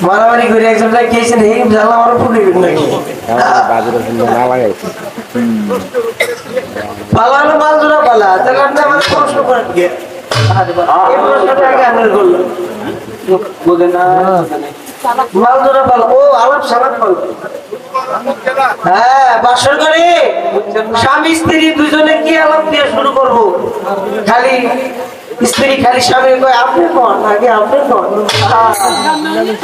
মারামারি করে একজন খেয়েছেন এই জ্বালা আমার পুরো নাকি পালানো মাল জোড়া পালা তাহলে আপনি আমার প্রশ্ন করেন কে এই প্রশ্নটা আগে আনার করলো বুঝে না মাল জোড়া পালা ও আলাপ সালাপ পালা হ্যাঁ বাসর করে স্বামী স্ত্রী দুজনে কি আলাপ দিয়ে শুরু করবো খালি স্ত্রী খালি স্বামী কয় আপনি কোন নাকি আপনি কোন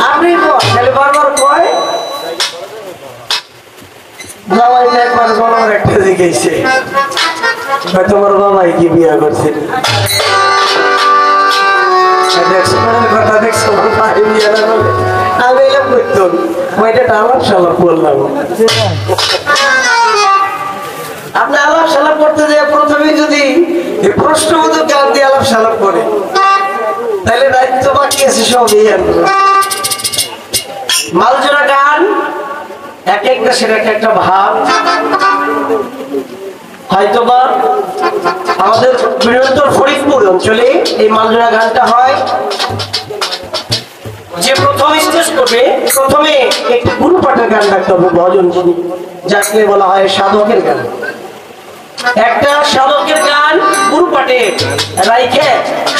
আপনি কোন খালি বারবার কয় জামাইটা একবার জনমের একটা দেখেছে তোমার বাবাই কি বিয়ে করছে কথা দেখছো আমি এলাম করতাম ওইটা আলাপ সালাপ করলাম আপনি আলাপ সালাপ করতে যে প্রথমে যদি প্রশ্ন মতো গান দিয়ে আলাপ সালাপ করে তাহলে দায়িত্ব বাকি আছে সবই মালজোড়া গান এক এক দেশের এক একটা ভাব হয়তোবা আমাদের বৃহত্তর ফরিদপুর অঞ্চলে এই মালজোড়া গানটা হয় যে প্রথম স্টেজ করবে প্রথমে একটি গুরু পাঠের গান রাখতে হবে ভজন যাকে বলা হয় সাধকের গান একটা সাধকের গান গুরু পাঠে রাইখে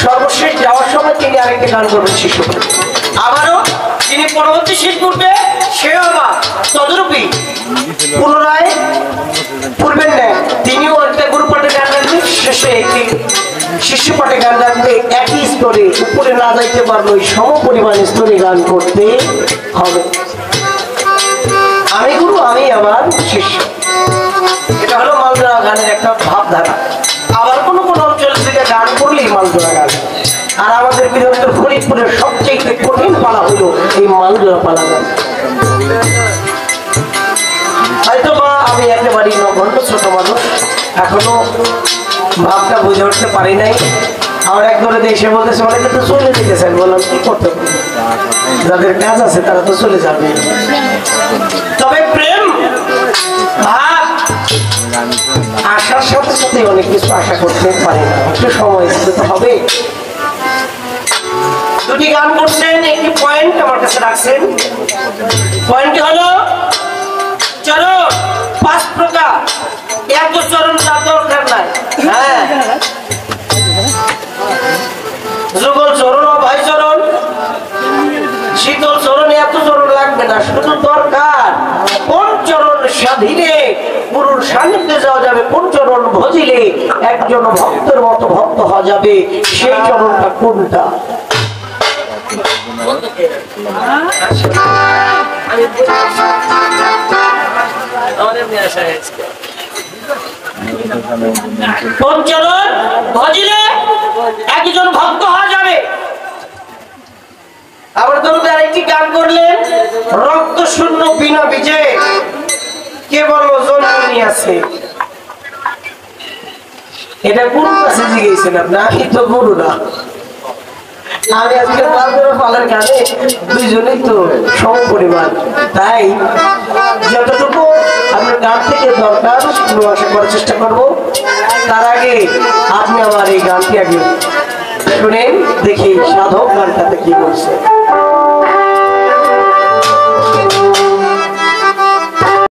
সর্বশেষ যাওয়ার সময় তিনি আরেকটা গান করবেন শিশু আবারও তিনি পরবর্তী শীত করবে সেও আবার তদরূপী পুনরায় পূর্বের নেয় তিনিও একটা গুরু পাঠে গান রাখবেন শেষে একটি শিশু পাঠে গান রাখবে একই স্তরে উপরে না যাইতে পারলে ওই সম পরিমাণ স্তরে গান করতে হবে আমি গুরু আমি আবার শিষ্য এটা হলো মালজোড়া গানের একটা ভাবধারা আবার কোনো কোনো অঞ্চল থেকে গান করলেই মালজোড়া গান আর আমাদের বৃহত্তর ফরিদপুরের সবচেয়ে কঠিন পালা হলো এই মালজোড়া পালা গান হয়তো বা আমি একেবারেই নগণ্য ছোট মানুষ এখনো ভাবটা বুঝে উঠতে পারি নাই আমার এক ধরে এসে বলতেছে অনেকে তো চলে যেতেছেন বললাম কি করতে যাদের কাজ আছে তারা তো চলে যাবে তবে প্রেম ভাব আশার সাথে সাথে অনেক কিছু আশা করতে পারি না একটু সময় দিতে তো হবে দুটি গান করছেন একটি পয়েন্ট আমার কাছে রাখছেন পয়েন্টটি হলো চরণ 5 প্রকার এত চরণ তার দরকার নাই হ্যাঁ যুগল চরণ অভয় চরণ শীতল চরণ এত চরণ লাগবে না শুধু দরকার কোন চরণ সাধিলে গুরুর সান্নিধ্যে যাওয়া যাবে কোন চরণ ভজিলে একজন ভক্তের মতো ভক্ত হওয়া যাবে সেই চরণটা কোনটা কোন চরণ ভজিলে একজন ভক্ত হওয়া যাবে আবার ধরুন আরেকটি গান করলেন রক্ত শূন্য বিনা বীজে কেবল জন্মনি আছে এটা গুরুর কাছে জিজ্ঞেসেন আপনি আমি তো গুরু না আমি আজকে পালার গানে দুইজনেই তো সম পরিমাণ তাই যতটুকু আপনার গান থেকে দরকার সেগুলো আশা করার চেষ্টা করবো তার আগে আপনি আমার এই গানটি আগে শুনেন দেখি সাধক গানটাতে কি বলছে